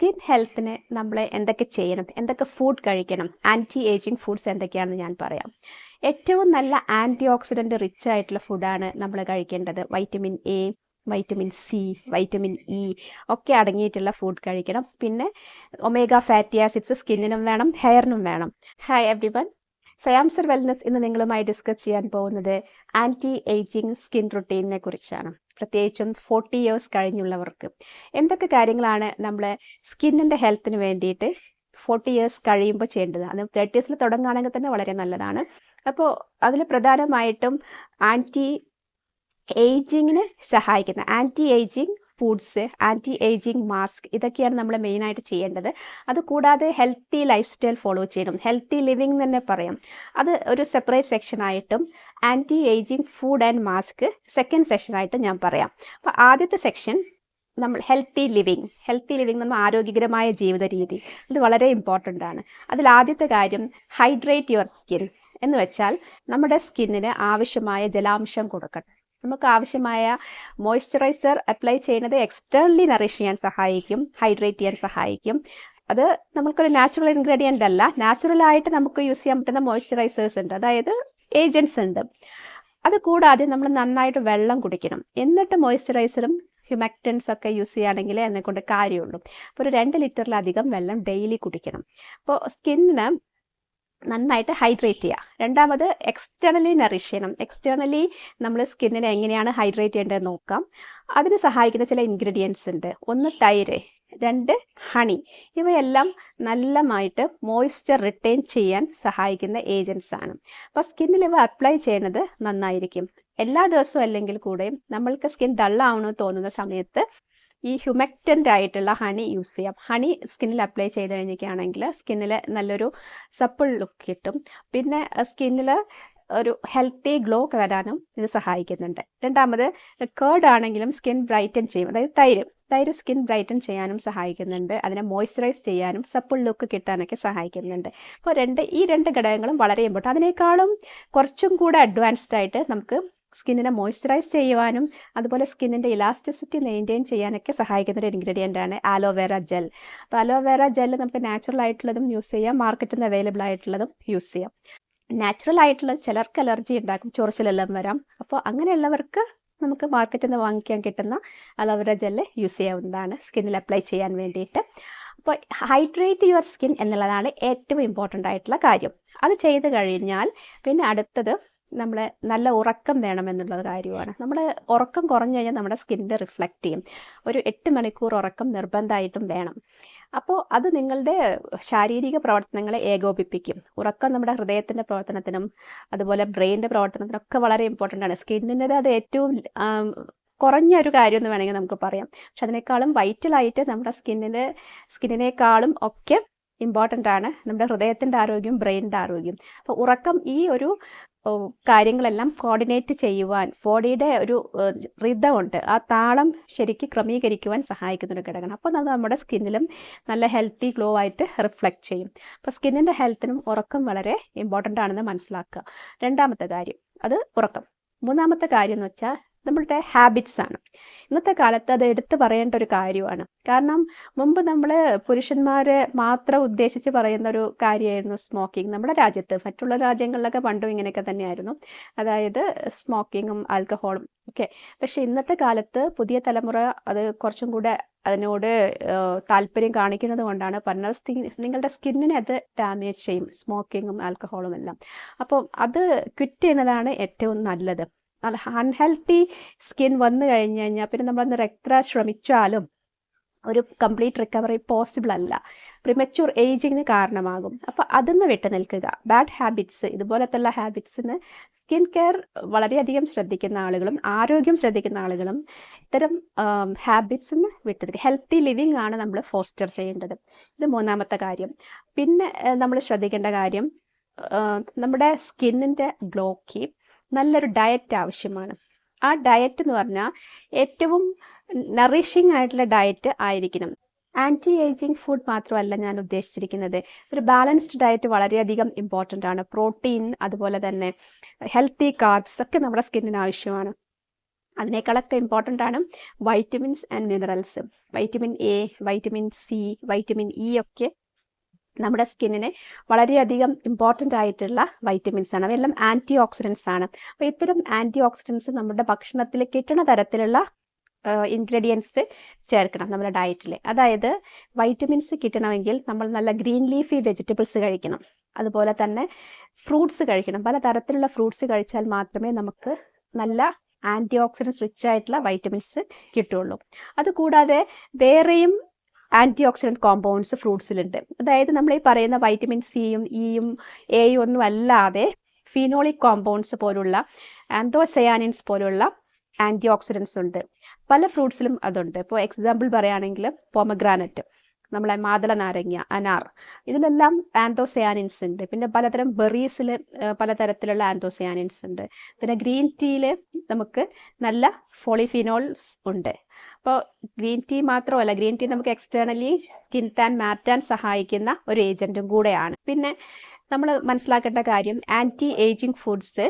Skin ഹെൽത്തിന് നമ്മൾ എന്തൊക്കെ ചെയ്യണം, എന്തൊക്കെ ഫുഡ് കഴിക്കണം, ആൻറ്റി ഏജിങ് ഫുഡ്സ് എന്തൊക്കെയാണെന്ന് ഞാൻ പറയാം. ഏറ്റവും നല്ല ആൻറ്റി ഓക്സിഡൻറ്റ് റിച്ച് ആയിട്ടുള്ള ഫുഡാണ് നമ്മൾ കഴിക്കേണ്ടത്. Vitamin A, vitamin C, vitamin E ഒക്കെ അടങ്ങിയിട്ടുള്ള ഫുഡ് കഴിക്കണം. പിന്നെ ഒമേഗ ഫാറ്റി ആസിഡ്സ് സ്കിന്നിനും വേണം, ഹെയറിനും വേണം. ഹായ് എവ്രി വൺ, സയാംസർ വെൽനസ് ഇന്ന് നിങ്ങളുമായി ഡിസ്കസ് ചെയ്യാൻ പോകുന്നത് ആൻറ്റി ഏജിങ് സ്കിൻ റുട്ടീനെ കുറിച്ചാണ്. പ്രത്യേകിച്ചും 40 ഇയേഴ്സ് കഴിഞ്ഞുള്ളവർക്ക് എന്തൊക്കെ കാര്യങ്ങളാണ് നമ്മൾ സ്കിന്നിൻ്റെ ഹെൽത്തിന് വേണ്ടിയിട്ട് 40 ഇയേഴ്സ് കഴിയുമ്പോൾ ചെയ്യേണ്ടത്. അത് 30s തുടങ്ങുകയാണെങ്കിൽ തന്നെ വളരെ നല്ലതാണ്. അപ്പോൾ അതിൽ പ്രധാനമായിട്ടും ആൻറ്റി ഏജിങ്ങിന് സഹായിക്കുന്ന anti ageing foods, anti ageing mask, ഇതൊക്കെയാണ് നമ്മൾ മെയിനായിട്ട് ചെയ്യേണ്ടത്. അതുകൂടാതെ ഹെൽത്തി ലൈഫ് സ്റ്റൈൽ ഫോളോ ചെയ്യണം. ഹെൽത്തി ലിവിങ് തന്നെ പറയാം. അത് ഒരു സെപ്പറേറ്റ് സെക്ഷനായിട്ടും anti ageing food and mask second സെക്ഷനായിട്ട് ഞാൻ പറയാം. അപ്പോൾ ആദ്യത്തെ സെക്ഷൻ നമ്മൾ ഹെൽത്തി ലിവിങ് എന്ന് പറഞ്ഞാൽ ആരോഗ്യകരമായ ജീവിത രീതി. ഇത് വളരെ ഇമ്പോർട്ടൻ്റ് ആണ്. അതിൽ ആദ്യത്തെ കാര്യം ഹൈഡ്രേറ്റ് യുവർ സ്കിൻ എന്ന് വെച്ചാൽ നമ്മുടെ സ്കിന്നിന് ആവശ്യമായ ജലാംശം കൊടുക്കണം. നമുക്ക് ആവശ്യമായ മോയ്സ്ചറൈസർ അപ്ലൈ ചെയ്യുന്നത് എക്സ്റ്റേണലി നറിഷ് ചെയ്യാൻ സഹായിക്കും, ഹൈഡ്രേറ്റ് ചെയ്യാൻ സഹായിക്കും. അത് നമുക്കൊരു നാച്ചുറൽ ഇൻഗ്രീഡിയൻ്റ് അല്ല, നാച്ചുറലായിട്ട് നമുക്ക് യൂസ് ചെയ്യാൻ പറ്റുന്ന മോയ്സ്ചറൈസേഴ്സ് ഉണ്ട്, അതായത് ഏജൻറ്റ്സ് ഉണ്ട്. അതുകൂടാതെ നമ്മൾ നന്നായിട്ട് വെള്ളം കുടിക്കണം. എന്നിട്ട് മോയ്സ്ചറൈസറും ഹ്യൂമക്റ്റൻസ് ഒക്കെ യൂസ് ചെയ്യുകയാണെങ്കിൽ എന്നെക്കൊണ്ട് കാര്യമുള്ളൂ. അപ്പോൾ ഒരു 2 ലിറ്ററിലധികം വെള്ളം ഡെയിലി കുടിക്കണം. അപ്പോൾ സ്കിന്നിന് നന്നായിട്ട് ഹൈഡ്രേറ്റ് ചെയ്യുക. രണ്ടാമത് എക്സ്റ്റേണലി നറിഷ് ചെയ്യണം. എക്സ്റ്റേണലി നമ്മൾ സ്കിന്നിനെ എങ്ങനെയാണ് ഹൈഡ്രേറ്റ് ചെയ്യേണ്ടത് നോക്കാം. അതിന് സഹായിക്കുന്ന ചില ഇൻഗ്രീഡിയൻസ് ഉണ്ട്. 1 തൈര്, 2 ഹണി. ഇവയെല്ലാം നല്ലതായിട്ട് മോയ്സ്ചർ റിട്ടേൺ ചെയ്യാൻ സഹായിക്കുന്ന ഏജൻസ് ആണ്. അപ്പോൾ സ്കിന്നിൽ ഇവ അപ്ലൈ ചെയ്യുന്നത് നന്നായിരിക്കും. എല്ലാ ദിവസവും അല്ലെങ്കിൽ കൂടെയും നമ്മൾക്ക് സ്കിൻ ഡള്ളാവണമെന്ന് തോന്നുന്ന സമയത്ത് ഈ ഹ്യൂമക്റ്റൻ്റ് ആയിട്ടുള്ള ഹണി യൂസ് ചെയ്യാം. ഹണി സ്കിന്നിൽ അപ്ലൈ ചെയ്ത് കഴിഞ്ഞിരിക്കുകയാണെങ്കിൽ സ്കിന്നിൽ നല്ലൊരു സപ്പിൾ ലുക്ക് കിട്ടും. പിന്നെ സ്കിന്നിൽ ഒരു ഹെൽത്തി ഗ്ലോ തരാനും ഇത് സഹായിക്കുന്നുണ്ട്. രണ്ടാമത് കേർഡ് ആണെങ്കിലും സ്കിൻ ബ്രൈറ്റൻ ചെയ്യും. അതായത് തൈര് സ്കിൻ ബ്രൈറ്റൻ ചെയ്യാനും സഹായിക്കുന്നുണ്ട്. അതിനെ മോയ്സ്ചറൈസ് ചെയ്യാനും സപ്പിൾ ലുക്ക് കിട്ടാനൊക്കെ സഹായിക്കുന്നുണ്ട്. അപ്പോൾ ഈ രണ്ട് ഘടകങ്ങളും വളരെ ഇമ്പോർട്ടൻ്റ്. അതിനേക്കാളും കുറച്ചും കൂടെ അഡ്വാൻസ്ഡ് ആയിട്ട് നമുക്ക് സ്കിന്നിനെ മോയ്സ്ചറൈസ് ചെയ്യുവാനും അതുപോലെ സ്കിന്നിൻ്റെ ഇലാസ്റ്റിസിറ്റി മെയിൻറ്റെയിൻ ചെയ്യാനൊക്കെ സഹായിക്കുന്ന ഒരു ഇൻഗ്രീഡിയൻ്റ് ആണ് ആലോവേറ ജെൽ. അപ്പോൾ ആലോവേറ ജെൽ നമുക്ക് നാച്ചുറൽ ആയിട്ടുള്ളതും യൂസ് ചെയ്യാം, മാർക്കറ്റിൽ നിന്ന് അവൈലബിൾ ആയിട്ടുള്ളതും യൂസ് ചെയ്യാം. നാച്ചുറൽ ആയിട്ടുള്ളത് ചിലർക്ക് അലർജി ഉണ്ടാക്കും, ചൊറിച്ചിലെല്ലാം വരാം. അപ്പോൾ അങ്ങനെയുള്ളവർക്ക് നമുക്ക് മാർക്കറ്റിൽ നിന്ന് വാങ്ങിക്കാൻ കിട്ടുന്ന അലോവേറ ജെല്ല് യൂസ് ചെയ്യാവുന്നതാണ് സ്കിന്നിൽ അപ്ലൈ ചെയ്യാൻ വേണ്ടിയിട്ട്. അപ്പോൾ ഹൈഡ്രേറ്റ് യുവർ സ്കിൻ എന്നുള്ളതാണ് ഏറ്റവും ഇമ്പോർട്ടൻ്റ് ആയിട്ടുള്ള കാര്യം. അത് ചെയ്ത് കഴിഞ്ഞാൽ പിന്നെ അടുത്തത് നമ്മൾ നല്ല ഉറക്കം വേണമെന്നുള്ള കാര്യമാണ്. നമ്മൾ ഉറക്കം കുറഞ്ഞു കഴിഞ്ഞാൽ നമ്മുടെ സ്കിന്നിൽ റിഫ്ലക്റ്റ് ചെയ്യും. ഒരു 8 മണിക്കൂർ ഉറക്കം നിർബന്ധമായിട്ടും വേണം. അപ്പോൾ അത് നിങ്ങളുടെ ശാരീരിക പ്രവർത്തനങ്ങളെ ഏകോപിപ്പിക്കും. ഉറക്കം നമ്മുടെ ഹൃദയത്തിൻ്റെ പ്രവർത്തനത്തിനും അതുപോലെ ബ്രെയിനിൻ്റെ പ്രവർത്തനത്തിനൊക്കെ വളരെ ഇമ്പോർട്ടൻ്റ് ആണ്. സ്കിന്നിൻ്റെ അത് ഏറ്റവും കുറഞ്ഞ ഒരു കാര്യം എന്ന് വേണമെങ്കിൽ നമുക്ക് പറയാം. പക്ഷെ അതിനേക്കാളും വൈറ്റലായിട്ട് നമ്മുടെ സ്കിന്നിനേക്കാളും ഒക്കെ ഇമ്പോർട്ടൻ്റ് ആണ് നമ്മുടെ ഹൃദയത്തിൻ്റെ ആരോഗ്യം, ബ്രെയിനിൻ്റെ ആരോഗ്യം. അപ്പോൾ ഉറക്കം ഈ ഒരു കാര്യങ്ങളെല്ലാം കോർഡിനേറ്റ് ചെയ്യുവാൻ ബോഡിയുടെ ഒരു റിതമുണ്ട്, ആ താളം ശരിക്ക് ക്രമീകരിക്കുവാൻ സഹായിക്കുന്ന ഒരു ഘടകമാണ്. അപ്പോൾ അത് നമ്മുടെ സ്കിന്നിലും നല്ല ഹെൽത്തി ഗ്ലോ ആയിട്ട് റിഫ്ലക്റ്റ് ചെയ്യും. അപ്പോൾ സ്കിന്നിൻ്റെ ഹെൽത്തിനും ഉറക്കം വളരെ ഇമ്പോർട്ടൻ്റ് ആണെന്ന് മനസ്സിലാക്കുക. രണ്ടാമത്തെ കാര്യം അത് ഉറക്കം. മൂന്നാമത്തെ കാര്യം എന്ന് വെച്ചാൽ നമ്മളുടെ ഹാബിറ്റ്സ് ആണ്. ഇന്നത്തെ കാലത്ത് അത് എടുത്തു പറയേണ്ട ഒരു കാര്യമാണ്. കാരണം മുമ്പ് നമ്മൾ പുരുഷന്മാരെ മാത്രം ഉദ്ദേശിച്ച് പറയുന്ന ഒരു കാര്യമായിരുന്നു സ്മോക്കിംഗ്. നമ്മുടെ രാജ്യത്ത്, മറ്റുള്ള രാജ്യങ്ങളിലൊക്കെ പണ്ടും ഇങ്ങനെയൊക്കെ തന്നെയായിരുന്നു, അതായത് സ്മോക്കിങ്ങും ആൽക്കഹോളും ഒക്കെ. പക്ഷേ ഇന്നത്തെ കാലത്ത് പുതിയ തലമുറ അത് കുറച്ചും കൂടെ അതിനോട് താല്പര്യം കാണിക്കുന്നത് കൊണ്ടാണ് പറഞ്ഞത് നിങ്ങളുടെ സ്കിന്നിനെ അത് ഡാമേജ് ചെയ്യും, സ്മോക്കിങ്ങും ആൽക്കഹോളും എല്ലാം. അപ്പം അത് ക്വിറ്റ് ചെയ്യുന്നതാണ് ഏറ്റവും നല്ലത്. അൺഹെൽത്തി സ്കിൻ വന്നു കഴിഞ്ഞു കഴിഞ്ഞാൽ പിന്നെ നമ്മളൊന്ന് എത്ര ശ്രമിച്ചാലും ഒരു കംപ്ലീറ്റ് റിക്കവറി പോസിബിൾ അല്ല, പ്രിമച്യൂർ ഏജിങ്ങിന് കാരണമാകും. അപ്പോൾ അതിന്ന് വിട്ടു നിൽക്കുക. ബാഡ് ഹാബിറ്റ്സ്, ഇതുപോലത്തുള്ള ഹാബിറ്റ്സിന് സ്കിൻ കെയർ വളരെയധികം ശ്രദ്ധിക്കുന്ന ആളുകളും ആരോഗ്യം ശ്രദ്ധിക്കുന്ന ആളുകളും ഇത്തരം ഹാബിറ്റ്സിന് വിട്ടു നിൽക്കുക. ഹെൽത്തി ലിവിങ് ആണ് നമ്മൾ ഫോസ്റ്റർ ചെയ്യേണ്ടത്. ഇത് മൂന്നാമത്തെ കാര്യം. പിന്നെ നമ്മൾ ശ്രദ്ധിക്കേണ്ട കാര്യം നമ്മുടെ സ്കിന്നിൻ്റെ ഗ്ലോയ്ക്ക് നല്ലൊരു ഡയറ്റ് ആവശ്യമാണ്. ആ ഡയറ്റ് എന്ന് പറഞ്ഞാൽ ഏറ്റവും നറിഷിങ് ആയിട്ടുള്ള ഡയറ്റ് ആയിരിക്കണം. ആൻറ്റി ഏജിങ് ഫുഡ് മാത്രമല്ല ഞാൻ ഉദ്ദേശിച്ചിരിക്കുന്നത്, ഒരു ബാലൻസ്ഡ് ഡയറ്റ് വളരെയധികം ഇമ്പോർട്ടൻ്റ് ആണ്. പ്രോട്ടീൻ അതുപോലെ തന്നെ ഹെൽത്തി കാർബ്സ് ഒക്കെ നമ്മുടെ സ്കിന്നിന് ആവശ്യമാണ്. അതിനേക്കാളൊക്കെ ഇമ്പോർട്ടൻ്റ് ആണ് vitamins and minerals. Vitamin A, vitamin C, vitamin E ഒക്കെ നമ്മുടെ സ്കിന്നിന് വളരെയധികം ഇമ്പോർട്ടൻ്റ് ആയിട്ടുള്ള വൈറ്റമിൻസ് ആണ്. അവയെല്ലാം ആൻറ്റി ഓക്സിഡൻസ് ആണ്. അപ്പോൾ ഇത്തരം ആൻറ്റി ഓക്സിഡൻസ് നമ്മുടെ ഭക്ഷണത്തിൽ കിട്ടുന്ന തരത്തിലുള്ള ഇൻഗ്രീഡിയൻസ് ചേർക്കണം നമ്മുടെ ഡയറ്റിൽ. അതായത് വൈറ്റമിൻസ് കിട്ടണമെങ്കിൽ നമ്മൾ നല്ല ഗ്രീൻ ലീഫി വെജിറ്റബിൾസ് കഴിക്കണം. അതുപോലെ തന്നെ ഫ്രൂട്ട്സ് കഴിക്കണം. പല തരത്തിലുള്ള ഫ്രൂട്ട്സ് കഴിച്ചാൽ മാത്രമേ നമുക്ക് നല്ല ആൻറ്റി ഓക്സിഡൻസ് റിച്ച് ആയിട്ടുള്ള വൈറ്റമിൻസ് കിട്ടുള്ളൂ. അതുകൂടാതെ വേറെയും ആൻറ്റി ഓക്സിഡൻറ്റ് കോമ്പൗണ്ട്സ് ഫ്രൂട്ട്സിലുണ്ട്. അതായത് നമ്മൾ ഈ പറയുന്ന വൈറ്റമിൻ സിയും ഇയും എയും ഒന്നും അല്ലാതെ ഫിനോളിക് കോമ്പൗണ്ട്സ് പോലുള്ള ആന്തോസയാനിൻസ് പോലുള്ള ആൻറ്റി ഓക്സിഡൻസ് ഉണ്ട്. പല ഫ്രൂട്ട്സിലും അതുണ്ട്. ഇപ്പോൾ എക്സാമ്പിൾ പറയുകയാണെങ്കിൽ പൊമഗ്രാനറ്റ്, നമ്മളെ മാതള നാരങ്ങ, അനാർ, ഇതിലെല്ലാം ആന്തോസയാനിൻസ് ഉണ്ട്. പിന്നെ പലതരം ബെറീസിൽ പലതരത്തിലുള്ള ആന്തോസയാനിൻസ് ഉണ്ട്. പിന്നെ ഗ്രീൻ ടീയിൽ നമുക്ക് നല്ല പോളിഫിനോൾസ് ഉണ്ട്. അപ്പോൾ ഗ്രീൻ ടീ മാത്രമല്ല, ഗ്രീൻ ടീ നമുക്ക് എക്സ്റ്റേണലി സ്കിൻ ടാൻ മാറ്റാൻ സഹായിക്കുന്ന ഒരു ഏജൻറ്റും കൂടെയാണ്. പിന്നെ നമ്മൾ മനസ്സിലാക്കേണ്ട കാര്യം, ആൻറ്റി ഏജിങ് ഫുഡ്സ്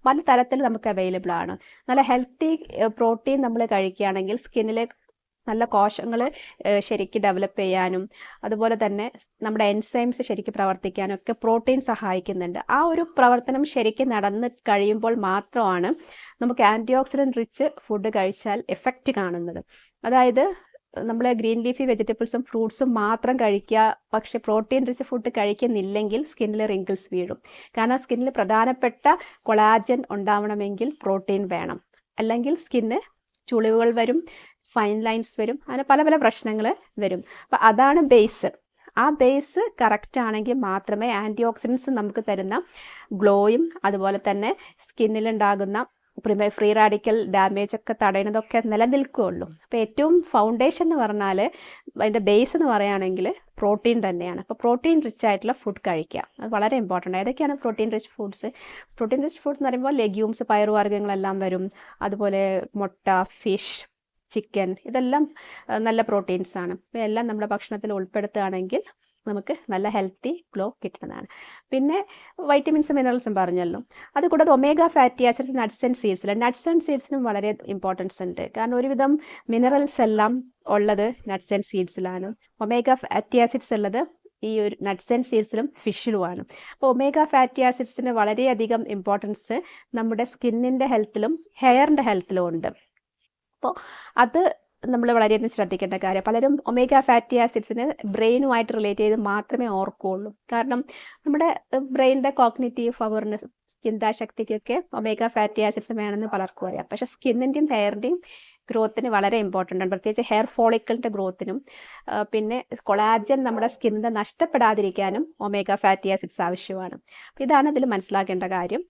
പല തരത്തിൽ നമുക്ക് അവൈലബിൾ ആണ്. നല്ല ഹെൽത്തി പ്രോട്ടീൻ നമ്മൾ കഴിക്കുകയാണെങ്കിൽ സ്കിന്നിൽ നല്ല കോശങ്ങൾ ശരിക്കും ഡെവലപ്പ് ചെയ്യാനും അതുപോലെ തന്നെ നമ്മുടെ എൻസൈംസ് ശരിക്കും പ്രവർത്തിക്കാനും ഒക്കെ പ്രോട്ടീൻ സഹായിക്കുന്നുണ്ട്. ആ ഒരു പ്രവർത്തനം ശരിക്കും നടന്ന് കഴിയുമ്പോൾ മാത്രമാണ് നമുക്ക് ആൻറ്റി ഓക്സിഡൻറ്റ് റിച്ച് ഫുഡ് കഴിച്ചാൽ എഫക്റ്റ് കാണുന്നത്. അതായത് നമ്മൾ ഗ്രീൻ ലീഫി വെജിറ്റബിൾസും ഫ്രൂട്ട്സും മാത്രം കഴിക്കുക, പക്ഷെ പ്രോട്ടീൻ റിച്ച് ഫുഡ് കഴിക്കുന്നില്ലെങ്കിൽ സ്കിന്നിൽ റിങ്കിൾസ് വീഴും. കാരണം സ്കിന്നിൽ പ്രധാനപ്പെട്ട കൊളാജൻ ഉണ്ടാവണമെങ്കിൽ പ്രോട്ടീൻ വേണം, അല്ലെങ്കിൽ സ്കിന്ന് ചുളിവുകൾ വരും, ഫൈൻ ലൈൻസ് വരും, അങ്ങനെ പല പല പ്രശ്നങ്ങൾ വരും. അപ്പോൾ അതാണ് ബേസ്. ആ ബേസ് കറക്റ്റ് ആണെങ്കിൽ മാത്രമേ ആൻറ്റി ഓക്സിഡൻസ് നമുക്ക് തരുന്ന ഗ്ലോയും അതുപോലെ തന്നെ സ്കിന്നിലുണ്ടാകുന്ന ഫ്രീ റാഡിക്കൽ ഡാമേജ് ഒക്കെ തടയുന്നതൊക്കെ നിലനിൽക്കുകയുള്ളൂ. അപ്പോൾ ഏറ്റവും ഫൗണ്ടേഷൻ എന്ന് പറഞ്ഞാൽ, അതിൻ്റെ ബേസ് എന്ന് പറയുകയാണെങ്കിൽ പ്രോട്ടീൻ തന്നെയാണ്. അപ്പോൾ പ്രോട്ടീൻ റിച്ച് ആയിട്ടുള്ള ഫുഡ് കഴിക്കുക, അത് വളരെ ഇമ്പോർട്ടൻ്റ്. ഏതൊക്കെയാണ് protein rich foods? Protein rich food എന്ന് പറയുമ്പോൾ ലെഗ്യൂംസ്, പയറുവർഗ്ഗങ്ങളെല്ലാം വരും. അതുപോലെ മുട്ട, ഫിഷ്, ചിക്കൻ, ഇതെല്ലാം നല്ല പ്രോട്ടീൻസ് ആണ്. ഇവയെല്ലാം നമ്മുടെ ഭക്ഷണത്തിൽ ഉൾപ്പെടുത്തുകയാണെങ്കിൽ നമുക്ക് നല്ല ഹെൽത്തി ഗ്ലോ കിട്ടുന്നതാണ്. പിന്നെ വൈറ്റമിൻസും മിനറൽസും പറഞ്ഞല്ലോ. അതുകൂടാതെ omega fatty acids nuts and സീഡ്സിനും വളരെ ഇമ്പോർട്ടൻസ് ഉണ്ട്. കാരണം ഒരുവിധം മിനറൽസ് എല്ലാം ഉള്ളത് നട്ട്സ് ആൻഡ് സീഡ്സിലാണ്. ഒമേഗ ഫാറ്റി ആസിഡ്സ് ഉള്ളത് ഈ ഒരു നട്ട്സ് ആൻഡ് സീഡ്സിലും ഫിഷിലുമാണ്. അപ്പോൾ ഒമേഗ ഫാറ്റി ആസിഡ്സിന് വളരെയധികം ഇമ്പോർട്ടൻസ് നമ്മുടെ സ്കിന്നിൻ്റെ ഹെൽത്തിലും ഹെയറിൻ്റെ ഹെൽത്തിലും ഉണ്ട്. അപ്പോൾ അത് നമ്മൾ വളരെയധികം ശ്രദ്ധിക്കേണ്ട കാര്യം. പലരും ഒമേഗ ഫാറ്റി ആസിഡ്സിന് ബ്രെയിനുമായിട്ട് റിലേറ്റ് ചെയ്ത് മാത്രമേ ഓർക്കുകയുള്ളൂ. കാരണം നമ്മുടെ ബ്രെയിനിൻ്റെ കോഗ്നിറ്റീവ് പവറിന്, ചിന്താശക്തിക്കൊക്കെ ഒമേഗ ഫാറ്റി ആസിഡ്സ് വേണമെന്ന് പലർക്കും അറിയാം. പക്ഷേ സ്കിന്നിൻ്റെയും ഹെയറിൻ്റെയും ഗ്രോത്തിന് വളരെ ഇമ്പോർട്ടൻ്റ് ആണ്, പ്രത്യേകിച്ച് ഹെയർ ഫോളിക്കിളിൻ്റെ ഗ്രോത്തിനും. പിന്നെ കൊളാജൻ നമ്മുടെ സ്കിന്നിന് നഷ്ടപ്പെടാതിരിക്കാനും ഒമേഗ ഫാറ്റി ആസിഡ്സ് ആവശ്യമാണ്. അപ്പോൾ ഇതാണ് ഇതിൽ മനസ്സിലാക്കേണ്ട കാര്യം.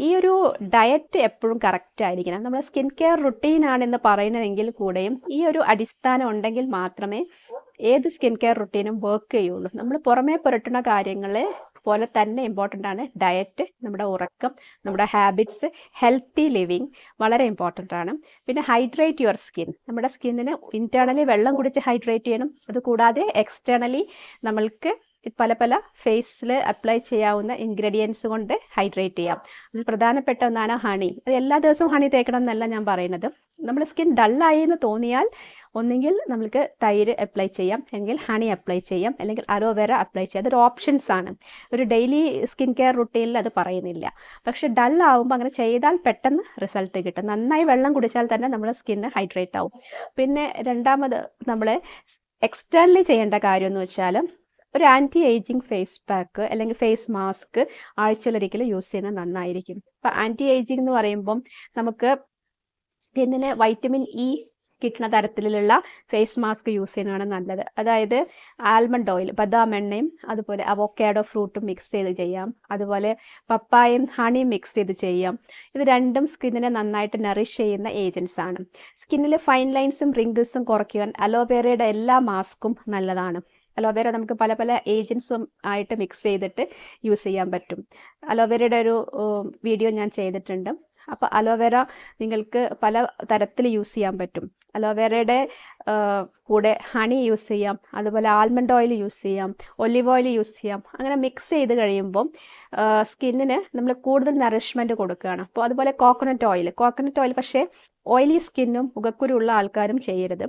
ഈ ഒരു ഡയറ്റ് എപ്പോഴും കറക്റ്റ് ആയിരിക്കണം. നമ്മുടെ സ്കിൻ കെയർ റുട്ടീനാണെന്ന് പറയുന്നതെങ്കിൽ കൂടെയും ഈ ഒരു അടിസ്ഥാനം ഉണ്ടെങ്കിൽ മാത്രമേ ഏത് സ്കിൻ കെയർ റുട്ടീനും വർക്ക് ചെയ്യുള്ളൂ. നമ്മൾ പുറമേ പുരട്ടുന്ന കാര്യങ്ങൾ പോലെ തന്നെ ഇമ്പോർട്ടൻ്റ് ആണ് ഡയറ്റ്, നമ്മുടെ ഉറക്കം, നമ്മുടെ ഹാബിറ്റ്സ്, ഹെൽത്തി ലിവിങ് വളരെ ഇമ്പോർട്ടൻ്റ് ആണ്. പിന്നെ ഹൈഡ്രേറ്റ് യുവർ സ്കിൻ. നമ്മുടെ സ്കിന്നിന് ഇൻറ്റേർണലി വെള്ളം കുടിച്ച് ഹൈഡ്രേറ്റ് ചെയ്യണം. അതുകൂടാതെ എക്സ്റ്റേണലി നമ്മൾക്ക് പല പല ഫേസിൽ അപ്ലൈ ചെയ്യാവുന്ന ഇൻഗ്രീഡിയൻസ് കൊണ്ട് ഹൈഡ്രേറ്റ് ചെയ്യാം. അതിൽ പ്രധാനപ്പെട്ട ഒന്നാണ് ഹണി. അത് എല്ലാ ദിവസവും ഹണി തേക്കണം എന്നല്ല ഞാൻ പറയുന്നത്. നമ്മുടെ സ്കിൻ ഡള്ളായി എന്ന് തോന്നിയാൽ ഒന്നുകിൽ നമുക്ക് തൈര് അപ്ലൈ ചെയ്യാം, അല്ലെങ്കിൽ ഹണി അപ്ലൈ ചെയ്യാം, അല്ലെങ്കിൽ അലോവേര അപ്ലൈ ചെയ്യാം. അതൊരു ഓപ്ഷൻസ് ആണ്. ഒരു ഡെയിലി സ്കിൻ കെയർ റുട്ടീനിൽ അത് പറയുന്നില്ല. പക്ഷെ ഡള്ളാവുമ്പോൾ അങ്ങനെ ചെയ്താൽ പെട്ടെന്ന് റിസൾട്ട് കിട്ടും. നന്നായി വെള്ളം കുടിച്ചാൽ തന്നെ നമ്മുടെ സ്കിന്ന് ഹൈഡ്രേറ്റ് ആവും. പിന്നെ രണ്ടാമത് നമ്മൾ എക്സ്റ്റേണലി ചെയ്യേണ്ട കാര്യം എന്ന് വെച്ചാൽ ഒരു ആൻറ്റി ഏജിങ് ഫേസ് പാക്ക് അല്ലെങ്കിൽ ഫേസ് മാസ്ക് ആഴ്ചയിലൊരിക്കലും യൂസ് ചെയ്യുന്നത് നന്നായിരിക്കും. അപ്പോൾ ആൻറ്റി ഏജിങ് എന്ന് പറയുമ്പം നമുക്ക് സ്കിന്നിന് വൈറ്റമിൻ ഇ കിട്ടുന്ന തരത്തിലുള്ള ഫേസ് മാസ്ക് യൂസ് ചെയ്യുന്നതാണ് നല്ലത്. അതായത് ആൽമണ്ട് ഓയിൽ, ബദാം എണ്ണയും അതുപോലെ അവോക്കാഡോ ഫ്രൂട്ടും മിക്സ് ചെയ്ത് ചെയ്യാം. അതുപോലെ പപ്പായയും ഹണിയും മിക്സ് ചെയ്ത് ചെയ്യാം. ഇത് രണ്ടും സ്കിന്നിനെ നന്നായിട്ട് നറിഷ് ചെയ്യുന്ന ഏജൻസ് ആണ്. സ്കിന്നിൽ ഫൈൻ ലൈൻസും റിങ്കിൾസും കുറയ്ക്കുവാൻ അലോവേരയുടെ എല്ലാ മാസ്കും നല്ലതാണ്. അലോവേര നമുക്ക് പല പല ഏജൻസും ആയിട്ട് മിക്സ് ചെയ്തിട്ട് യൂസ് ചെയ്യാൻ പറ്റും. അലോവേരയുടെ ഒരു വീഡിയോ ഞാൻ ചെയ്തിട്ടുണ്ട്. അപ്പോൾ അലോവേര നിങ്ങൾക്ക് പല തരത്തിൽ യൂസ് ചെയ്യാൻ പറ്റും. അലോവേരയുടെ കൂടെ ഹണി യൂസ് ചെയ്യാം, അതുപോലെ ആൽമണ്ട് ഓയിൽ യൂസ് ചെയ്യാം, ഒലിവ് ഓയിൽ യൂസ് ചെയ്യാം. അങ്ങനെ മിക്സ് ചെയ്ത് കഴിയുമ്പം സ്കിന്നിന് നമ്മൾ കൂടുതൽ നറിഷ്മെൻറ്റ് കൊടുക്കുകയാണ്. അപ്പോൾ അതുപോലെ കോക്കനട്ട് ഓയിൽ പക്ഷേ ഓയിലി സ്കിന്നും മുഖക്കുരുള്ള ആൾക്കാരും ചെയ്യരുത്.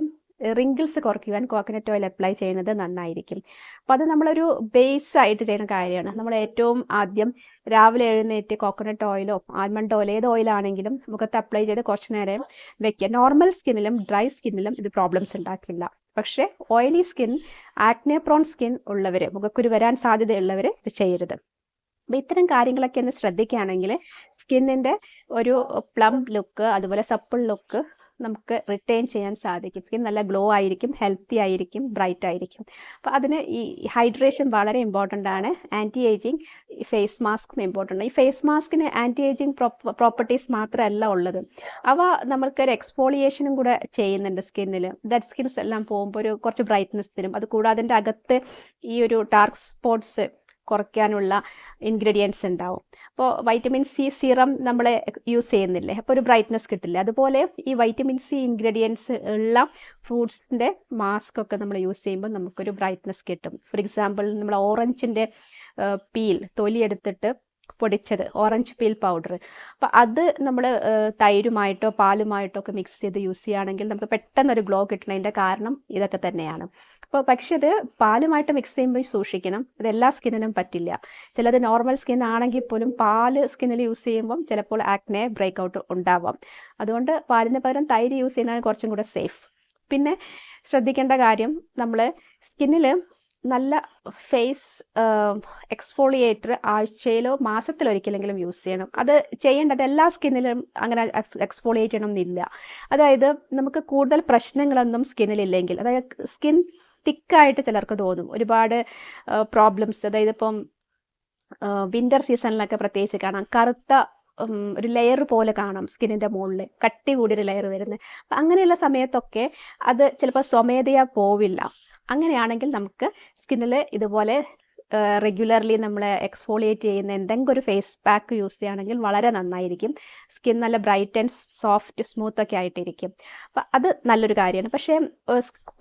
റിങ്കിൾസ് കുറയ്ക്കുവാൻ കോക്കനട്ട് ഓയിൽ അപ്ലൈ ചെയ്യുന്നത് നന്നായിരിക്കും. അപ്പോൾ അത് നമ്മളൊരു ബേസ് ആയിട്ട് ചെയ്യുന്ന കാര്യമാണ്. നമ്മൾ ഏറ്റവും ആദ്യം രാവിലെ എഴുന്നേറ്റ് കോക്കനട്ട് ഓയിലോ ആൽമണ്ട് ഓയിൽ ഏത് ഓയിലാണെങ്കിലും മുഖത്ത് അപ്ലൈ ചെയ്ത് കുറച്ച് നേരം വെക്കുക. നോർമൽ സ്കിന്നിലും ഡ്രൈ സ്കിന്നിലും ഇത് പ്രോബ്ലംസ് ഉണ്ടാക്കില്ല. പക്ഷേ oily skin, acne prone skin ഉള്ളവർ, മുഖക്കുരു വരാൻ സാധ്യതയുള്ളവർ ഇത് ചെയ്യരുത്. അപ്പോൾ ഇത്തരം കാര്യങ്ങളൊക്കെ ഒന്ന് ശ്രദ്ധിക്കുകയാണെങ്കിൽ സ്കിന്നിൻ്റെ ഒരു പ്ലം ലുക്ക്, അതുപോലെ സപ്പിൾ ലുക്ക് നമുക്ക് റിട്ടേൺ ചെയ്യാൻ സാധിക്കും. സ്കിൻ നല്ല ഗ്ലോ ആയിരിക്കും, ഹെൽത്തി ആയിരിക്കും, ബ്രൈറ്റ് ആയിരിക്കും. അപ്പോൾ അതിന് ഈ ഹൈഡ്രേഷൻ വളരെ ഇമ്പോർട്ടൻ്റ് ആണ്. ആൻറ്റി ഏജിങ് ഫേസ് മാസ്കും ഇമ്പോർട്ടൻ്റ് ആണ്. ഈ ഫേസ് മാസ്കിന് ആൻറ്റി ഏജിങ് പ്രോപ്പർട്ടീസ് മാത്രമല്ല ഉള്ളത്, അവ നമ്മൾക്കൊരു എക്സ്ഫോളിയേഷനും കൂടെ ചെയ്യുന്നുണ്ട്. സ്കിന്നിൽ ഡെഡ് സ്കിൻസ് എല്ലാം പോകുമ്പോൾ ഒരു കുറച്ച് ബ്രൈറ്റ്നസ് തരും. അതുകൂടാതെ അതിൻ്റെ അകത്ത് ഈ ഒരു ഡാർക്ക് സ്പോട്ട്സ് കുറയ്ക്കാനുള്ള ഇൻഗ്രീഡിയൻസ് ഉണ്ടാവും. അപ്പോൾ വൈറ്റമിൻ സി സീറം നമ്മൾ യൂസ് ചെയ്യുന്നില്ലേ, അപ്പോൾ ഒരു ബ്രൈറ്റ്നസ് കിട്ടില്ലേ. അതുപോലെ ഈ വൈറ്റമിൻ സി ഇൻഗ്രീഡിയൻസ് ഉള്ള ഫ്രൂട്ട്സിൻ്റെ മാസ്ക് ഒക്കെ നമ്മൾ യൂസ് ചെയ്യുമ്പോൾ നമുക്കൊരു ബ്രൈറ്റ്നസ് കിട്ടും. ഫോർ എക്സാമ്പിൾ നമ്മൾ ഓറഞ്ചിൻ്റെ തൊലി എടുത്തിട്ട് പൊടിച്ചത്, ഓറഞ്ച് പീൽ പൗഡർ, അപ്പോൾ അത് നമ്മൾ തൈരുമായിട്ടോ പാലുമായിട്ടോ ഒക്കെ മിക്സ് ചെയ്ത് യൂസ് ചെയ്യുകയാണെങ്കിൽ നമുക്ക് പെട്ടെന്നൊരു ഗ്ലോ കിട്ടുന്നതിൻ്റെ കാരണം ഇതൊക്കെ തന്നെയാണ്. അപ്പോൾ പക്ഷേ ഇത് പാലുമായിട്ട് മിക്സ് ചെയ്യുമ്പോൾ സൂക്ഷിക്കണം, അത് എല്ലാ സ്കിന്നിനും പറ്റില്ല. ചിലത് നോർമൽ സ്കിൻ ആണെങ്കിൽ പോലും പാല് സ്കിന്നിൽ യൂസ് ചെയ്യുമ്പം ചിലപ്പോൾ ആക്നെ ബ്രേക്ക് ഔട്ട് ഉണ്ടാവാം. അതുകൊണ്ട് പാലിന് പകരം തൈര് യൂസ് ചെയ്യുന്നതാണ് കുറച്ചും കൂടെ സേഫ്. പിന്നെ ശ്രദ്ധിക്കേണ്ട കാര്യം, നമ്മൾ സ്കിന്നിൽ നല്ല ഫേസ് എക്സ്ഫോളിയേറ്റർ ആഴ്ചയിലോ മാസത്തിലൊരിക്കലെങ്കിലും യൂസ് ചെയ്യണം. അത് ചെയ്യേണ്ടത് എല്ലാ സ്കിന്നിലും അങ്ങനെ എക്സ്ഫോളിയേറ്റ് ചെയ്യണമെന്നില്ല. അതായത് നമുക്ക് കൂടുതൽ പ്രശ്നങ്ങളൊന്നും സ്കിന്നിലില്ലെങ്കിൽ, അതായത് സ്കിൻ തിക്കായിട്ട് ചിലർക്ക് തോന്നും, ഒരുപാട് പ്രോബ്ലംസ്, അതായത് ഇപ്പം വിൻ്റർ സീസണിലൊക്കെ പ്രത്യേകിച്ച് കാണാം, കറുത്ത ഒരു ലെയർ പോലെ കാണാം സ്കിന്നിൻ്റെ മുകളിൽ, കട്ടി കൂടിയൊരു ലെയർ വരുന്നത്. അപ്പം അങ്ങനെയുള്ള സമയത്തൊക്കെ അത് ചിലപ്പോൾ സ്വമേധയാ പോവില്ല. അങ്ങനെയാണെങ്കിൽ നമുക്ക് സ്കിന്നിൽ ഇതുപോലെ റെഗുലർലി നമ്മൾ എക്സ്ഫോളിയേറ്റ് ചെയ്യുന്ന എന്തെങ്കിലും ഒരു ഫേസ് പാക്ക് യൂസ് ചെയ്യുകയാണെങ്കിൽ വളരെ നന്നായിരിക്കും. സ്കിൻ നല്ല ബ്രൈറ്റ് ആൻഡ് സോഫ്റ്റ് സ്മൂത്ത് ഒക്കെ ആയിട്ടിരിക്കും. അപ്പം അത് നല്ലൊരു കാര്യമാണ്. പക്ഷേ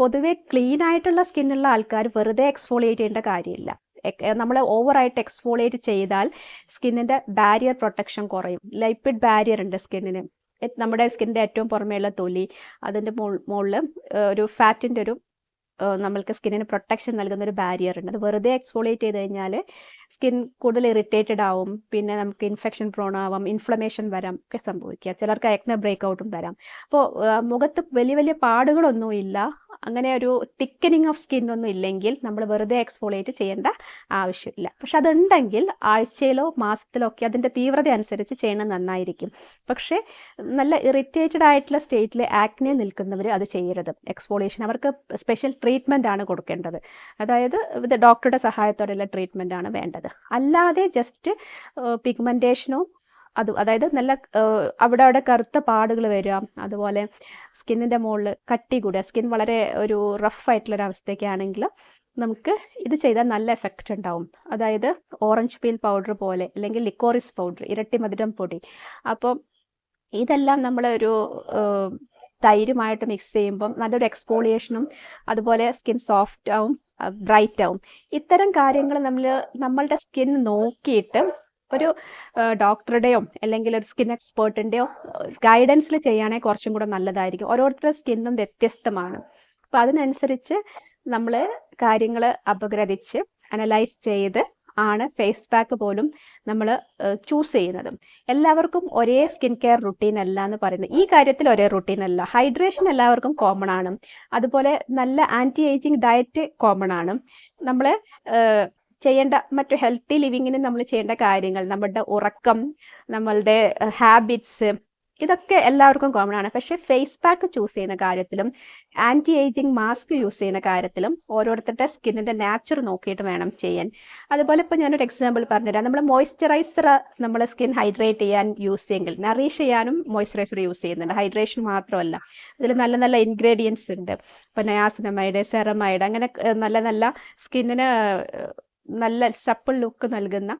പൊതുവെ ക്ലീൻ ആയിട്ടുള്ള സ്കിന്നുള്ള ആൾക്കാർ വെറുതെ എക്സ്ഫോളിയേറ്റ് ചെയ്യേണ്ട കാര്യമില്ല. നമ്മൾ ഓവറായിട്ട് എക്സ്ഫോളിയേറ്റ് ചെയ്താൽ സ്കിന്നിൻ്റെ ബാരിയർ പ്രൊട്ടക്ഷൻ കുറയും. ലൈപ്പിഡ് ബാരിയർ ഉണ്ട് സ്കിന്നിന്. നമ്മുടെ സ്കിന്നിൻ്റെ ഏറ്റവും പുറമേയുള്ള തൊലി, അതിൻ്റെ മുകളിൽ ഒരു ഫാറ്റിൻ്റെ ഒരു നമ്മൾക്ക് സ്കിന്നിന് പ്രൊട്ടക്ഷൻ നൽകുന്ന ഒരു ബാരിയർ ഉണ്ട്. അത് വെറുതെ എക്സ്ഫോളിയേറ്റ് ചെയ്ത് കഴിഞ്ഞാൽ സ്കിൻ കൂടുതൽ ഇറിറ്റേറ്റഡ് ആവും, പിന്നെ നമുക്ക് ഇൻഫെക്ഷൻ പ്രോൺ ആവാം, ഇൻഫ്ലമേഷൻ വരാം ഒക്കെ സംഭവിക്കുക. ചിലർക്ക് ആക്നെ ബ്രേക്ക് ഔട്ടും വരാം. അപ്പോൾ മുഖത്ത് വലിയ വലിയ പാടുകളൊന്നും ഇല്ല, അങ്ങനെ ഒരു തിക്കനിങ് ഓഫ് സ്കിൻ ഒന്നും ഇല്ലെങ്കിൽ നമ്മൾ വെറുതെ എക്സ്ഫോളിയേറ്റ് ചെയ്യേണ്ട ആവശ്യമില്ല. പക്ഷെ അതുണ്ടെങ്കിൽ ആഴ്ചയിലോ മാസത്തിലോ ഒക്കെ അതിൻ്റെ തീവ്രത അനുസരിച്ച് ചെയ്യണം, നന്നായിരിക്കും. പക്ഷേ നല്ല ഇറിറ്റേറ്റഡ് ആയിട്ടുള്ള സ്റ്റേറ്റിൽ ആക്നെ നിൽക്കുന്നവർ അത് ചെയ്യരുത്. എക്സ്ഫോളിയേഷൻ അവർക്ക് സ്പെഷ്യൽ ട്രീറ്റ്മെൻ്റ് ആണ് കൊടുക്കേണ്ടത്. അതായത് ഇത് ഡോക്ടറുടെ സഹായത്തോടെയുള്ള ട്രീറ്റ്മെൻ്റ് ആണ് വേണ്ടത്. അല്ലാതെ ജസ്റ്റ് പിഗ്മെൻറ്റേഷനോ അതായത് നല്ല അവിടെ കറുത്ത പാടുകൾ വരിക, അതുപോലെ സ്കിന്നിൻ്റെ മുകളിൽ കട്ടി കൂടുക, സ്കിൻ വളരെ ഒരു റഫായിട്ടുള്ളൊരവസ്ഥയ്ക്കാണെങ്കിൽ നമുക്ക് ഇത് ചെയ്താൽ നല്ല എഫക്റ്റ് ഉണ്ടാവും. അതായത് ഓറഞ്ച് പീൽ പൗഡർ പോലെ, അല്ലെങ്കിൽ ലിക്കോറിസ് പൗഡർ, ഇരട്ടി മധുരം പൊടി. അപ്പം ഇതെല്ലാം നമ്മളൊരു തൈരുമായിട്ട് മിക്സ് ചെയ്യുമ്പം നല്ലൊരു എക്സ്ഫോളിയേഷനും, അതുപോലെ സ്കിൻ സോഫ്റ്റ് ആവും, ബ്രൈറ്റ് ആവും. ഇത്തരം കാര്യങ്ങൾ നമ്മളുടെ സ്കിൻ നോക്കിയിട്ട് ഒരു ഡോക്ടറുടെയോ അല്ലെങ്കിൽ ഒരു സ്കിൻ എക്സ്പേർട്ടിൻ്റെയോ ഗൈഡൻസിൽ ചെയ്യുകയാണെങ്കിൽ കുറച്ചും കൂടെ നല്ലതായിരിക്കും. ഓരോരുത്തരുടെ സ്കിന്നും വ്യത്യസ്തമാണ്. അപ്പോൾ അതിനനുസരിച്ച് നമ്മൾ കാര്യങ്ങൾ അപഗ്രഥിച്ച് അനലൈസ് ചെയ്ത് ആണ് ഫേസ് പാക്ക് പോലും നമ്മൾ ചൂസ് ചെയ്യുന്നത്. എല്ലാവർക്കും ഒരേ സ്കിൻ കെയർ റുട്ടീൻ അല്ല എന്ന് പറയുന്നത്. ഈ കാര്യത്തിൽ ഒരേ റുട്ടീൻ അല്ല. ഹൈഡ്രേഷൻ എല്ലാവർക്കും കോമൺ ആണ്. അതുപോലെ നല്ല ആൻറ്റി ഏജിങ് ഡയറ്റ് കോമൺ ആണ്. നമ്മൾ ചെയ്യേണ്ട മറ്റു ഹെൽത്തി ലിവിങ്ങിന് നമ്മൾ ചെയ്യേണ്ട കാര്യങ്ങൾ, നമ്മളുടെ ഉറക്കം, നമ്മളുടെ ഹാബിറ്റ്സ്, ഇതൊക്കെ എല്ലാവർക്കും കോമൺ ആണ്. പക്ഷേ ഫേസ് പാക്ക് ചൂസ് ചെയ്യുന്ന കാര്യത്തിലും ആൻറ്റി ഏജിങ് മാസ്ക് യൂസ് ചെയ്യുന്ന കാര്യത്തിലും ഓരോരുത്തരുടെ സ്കിന്നിൻ്റെ നാച്ചർ നോക്കിയിട്ട് വേണം ചെയ്യാൻ. അതുപോലെ ഇപ്പോൾ ഞാനൊരു എക്സാമ്പിൾ പറഞ്ഞുതരാം. നമ്മൾ മോയ്സ്ചറൈസർ നമ്മൾ സ്കിൻ ഹൈഡ്രേറ്റ് ചെയ്യാൻ യൂസ് ചെയ്യുമെങ്കിൽ നറിഷ് ചെയ്യാനും മോയ്സ്ചറൈസർ യൂസ് ചെയ്യുന്നുണ്ട്. ഹൈഡ്രേഷൻ മാത്രമല്ല, അതിൽ നല്ല നല്ല ഇൻഗ്രീഡിയൻസ് ഉണ്ട്. ഇപ്പോൾ നയാസിനമൈഡ്, സെറമൈഡ്, അങ്ങനെ നല്ല നല്ല സ്കിന്നിന് നല്ല സപ്പിൾ ലുക്ക് നൽകുന്ന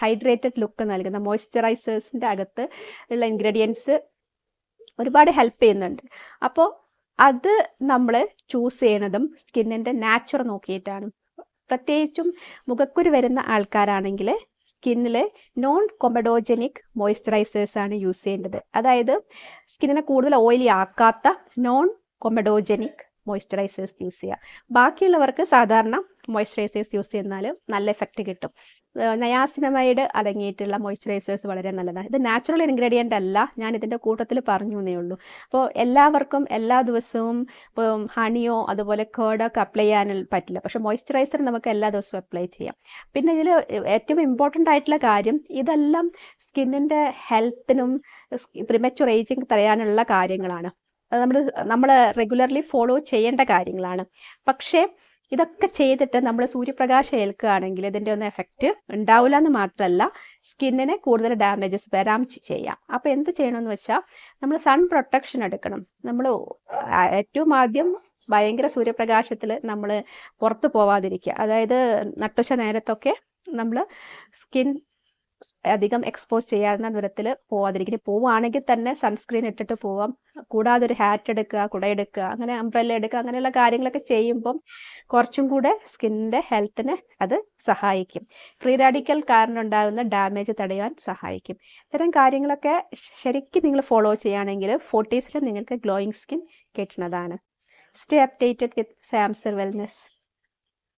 ഹൈഡ്രേറ്റഡ് ലുക്ക് നൽകുന്ന മോയ്സ്ചറൈസേഴ്സിൻ്റെ അകത്ത് ഉള്ള ഇൻഗ്രീഡിയൻസ് ഒരുപാട് ഹെൽപ്പ് ചെയ്യുന്നുണ്ട്. അപ്പോൾ അത് നമ്മൾ ചൂസ് ചെയ്യണതും സ്കിന്നിൻ്റെ നാച്ചുറ നോക്കിയിട്ടാണ്. പ്രത്യേകിച്ചും മുഖക്കുരു വരുന്ന ആൾക്കാരാണെങ്കിൽ സ്കിന്നിൽ നോൺ കൊമഡോജനിക് മോയ്സ്ചറൈസേഴ്സാണ് യൂസ് ചെയ്യേണ്ടത്. അതായത് സ്കിന്നിനെ കൂടുതൽ ഓയിലി ആക്കാത്ത നോൺ കൊമഡോജനിക് മോയ്സ്ചറൈസേഴ്സ് യൂസ് ചെയ്യുക. ബാക്കിയുള്ളവർക്ക് സാധാരണ മോയ്സ്ചറൈസേഴ്സ് യൂസ് ചെയ്യുന്നാൽ നല്ല എഫക്റ്റ് കിട്ടും. നയാസിനമൈഡ് അടങ്ങിയിട്ടുള്ള മോയ്സ്ചറൈസേഴ്സ് വളരെ നല്ലതാണ്. ഇത് നാച്ചുറൽ ഇൻഗ്രീഡിയൻ്റ് അല്ല, ഞാൻ ഇതിൻ്റെ കൂട്ടത്തിൽ പറഞ്ഞു എന്നേ ഉള്ളൂ. അപ്പോൾ എല്ലാവർക്കും എല്ലാ ദിവസവും ഇപ്പം ഹണിയോ അതുപോലെ കേർഡൊക്കെ അപ്ലൈ ചെയ്യാൻ പറ്റില്ല. പക്ഷേ മോയ്സ്ചറൈസർ നമുക്ക് എല്ലാ ദിവസവും അപ്ലൈ ചെയ്യാം. പിന്നെ ഇതിൽ ഏറ്റവും ഇമ്പോർട്ടൻ്റ് ആയിട്ടുള്ള കാര്യം, ഇതെല്ലാം സ്കിന്നിൻ്റെ ഹെൽത്തിനും പ്രിമച്വർ ഏജിങ് തടയാനുള്ള കാര്യങ്ങളാണ്. നമ്മൾ റെഗുലർലി ഫോളോ ചെയ്യേണ്ട കാര്യങ്ങളാണ്. പക്ഷേ ഇതൊക്കെ ചെയ്തിട്ട് നമ്മൾ സൂര്യപ്രകാശം ഏൽക്കുകയാണെങ്കിൽ ഇതിൻ്റെ ഒന്നും എഫക്റ്റ് ഉണ്ടാവില്ല എന്ന് മാത്രമല്ല, സ്കിന്നിന് കൂടുതൽ ഡാമേജസ് വരാം ചെയ്യാം. അപ്പോൾ എന്ത് ചെയ്യണമെന്ന് വെച്ചാൽ നമ്മൾ സൺ പ്രൊട്ടക്ഷൻ എടുക്കണം. നമ്മൾ ഏറ്റവും ആദ്യം ഭയങ്കര സൂര്യപ്രകാശത്തിൽ നമ്മൾ പുറത്ത് പോവാതിരിക്കുക. അതായത് നട്ടുച്ച നേരത്തൊക്കെ നമ്മൾ സ്കിൻ അധികം എക്സ്പോസ് ചെയ്യാവുന്ന ദൂരത്തിൽ പോവാതിരിക്കും. പോവുകയാണെങ്കിൽ തന്നെ സൺസ്ക്രീൻ ഇട്ടിട്ട് പോവാം. കൂടാതെ ഒരു ഹാറ്റ് എടുക്കുക, കുടയെടുക്കുക, അങ്ങനെ അംബ്രല്ല എടുക്കുക, അങ്ങനെയുള്ള കാര്യങ്ങളൊക്കെ ചെയ്യുമ്പം കുറച്ചും കൂടെ സ്കിന്നിൻ്റെ ഹെൽത്തിന് അത് സഹായിക്കും. ഫ്രീ റാഡിക്കൽ കാരണം ഉണ്ടാകുന്ന ഡാമേജ് തടയാൻ സഹായിക്കും. ഇത്തരം കാര്യങ്ങളൊക്കെ ശരിക്കും നിങ്ങൾ ഫോളോ ചെയ്യുകയാണെങ്കിൽ 40s നിങ്ങൾക്ക് ഗ്ലോയിങ് സ്കിൻ കിട്ടുന്നതാണ്. സ്റ്റേ അപ്ഡേറ്റഡ് വിത്ത് സാംസർ വെൽനെസ്.